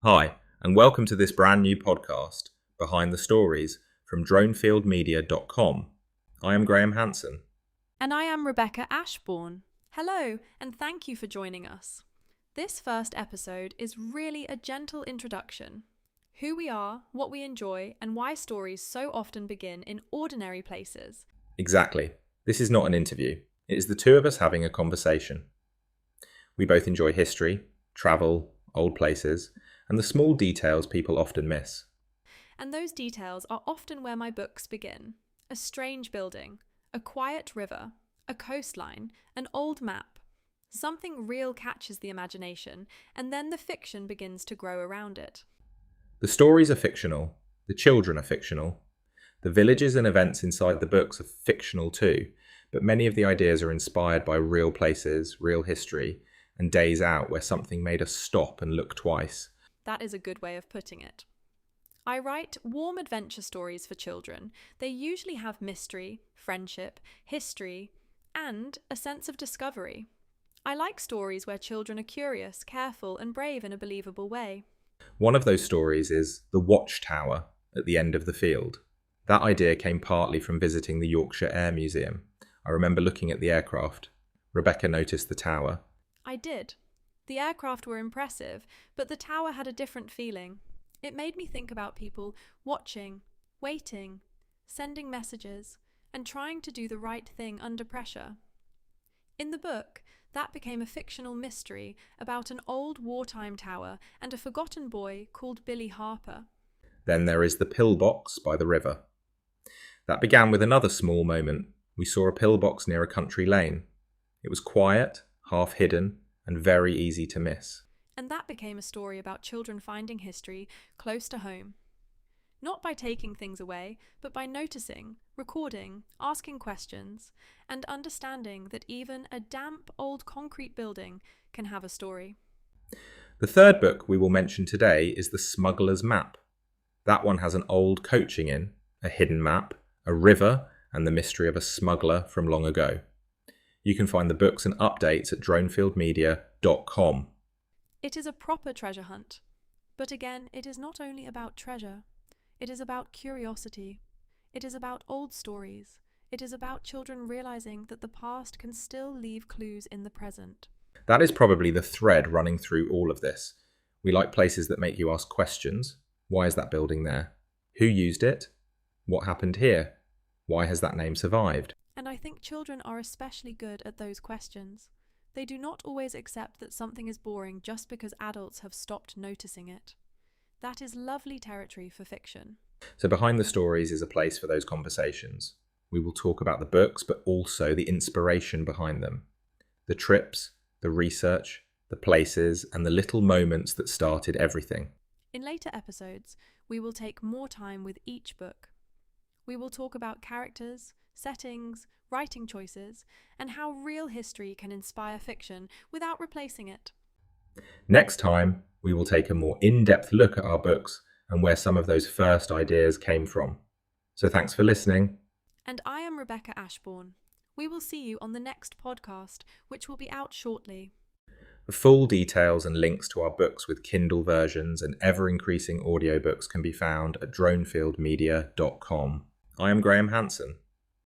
Hi, and welcome to this brand new podcast, Behind the Stories, from DroneFieldMedia.com. I am Graeme Hanson. And I am Rebecca Ashbourne. Hello, and thank you for joining us. This first episode is really a gentle introduction. Who we are, what we enjoy, and why stories so often begin in ordinary places. Exactly. This is not an interview. It is the two of us having a conversation. We both enjoy history, travel, old places, and the small details people often miss. And those details are often where my books begin. A strange building, a quiet river, a coastline, an old map. Something real catches the imagination, and then the fiction begins to grow around it. The stories are fictional. The children are fictional. The villages and events inside the books are fictional too, but many of the ideas are inspired by real places, real history, and days out where something made us stop and look twice. That is a good way of putting it. I write warm adventure stories for children. They usually have mystery, friendship, history, and a sense of discovery. I like stories where children are curious, careful, and brave in a believable way. One of those stories is the watchtower at the end of the field. That idea came partly from visiting the Yorkshire Air Museum. I remember looking at the aircraft. Rebecca noticed the tower. I did. The aircraft were impressive, but the tower had a different feeling. It made me think about people watching, waiting, sending messages, and trying to do the right thing under pressure. In the book, that became a fictional mystery about an old wartime tower and a forgotten boy called Billy Harper. Then there is the pillbox by the river. That began with another small moment. We saw a pillbox near a country lane. It was quiet, half hidden, and very easy to miss. And that became a story about children finding history close to home. Not by taking things away, but by noticing, recording, asking questions, and understanding that even a damp old concrete building can have a story. The third book we will mention today is The Smuggler's Map. That one has an old coaching inn, a hidden map, a river, and the mystery of a smuggler from long ago. You can find the books and updates at DroneFieldMedia.com. It is a proper treasure hunt. But again, it is not only about treasure. It is about curiosity. It is about old stories. It is about children realizing that the past can still leave clues in the present. That is probably the thread running through all of this. We like places that make you ask questions. Why is that building there? Who used it? What happened here? Why has that name survived? And I think children are especially good at those questions. They do not always accept that something is boring just because adults have stopped noticing it. That is lovely territory for fiction. So Behind the Stories is a place for those conversations. We will talk about the books, but also the inspiration behind them. The trips, the research, the places, and the little moments that started everything. In later episodes, we will take more time with each book. We will talk about characters, settings, writing choices, and how real history can inspire fiction without replacing it. Next time, we will take a more in-depth look at our books and where some of those first ideas came from. So thanks for listening. And I am Rebecca Ashbourne. We will see you on the next podcast, which will be out shortly. The full details and links to our books with Kindle versions and ever-increasing audiobooks can be found at DroneFieldMedia.com. I am Graeme Hanson.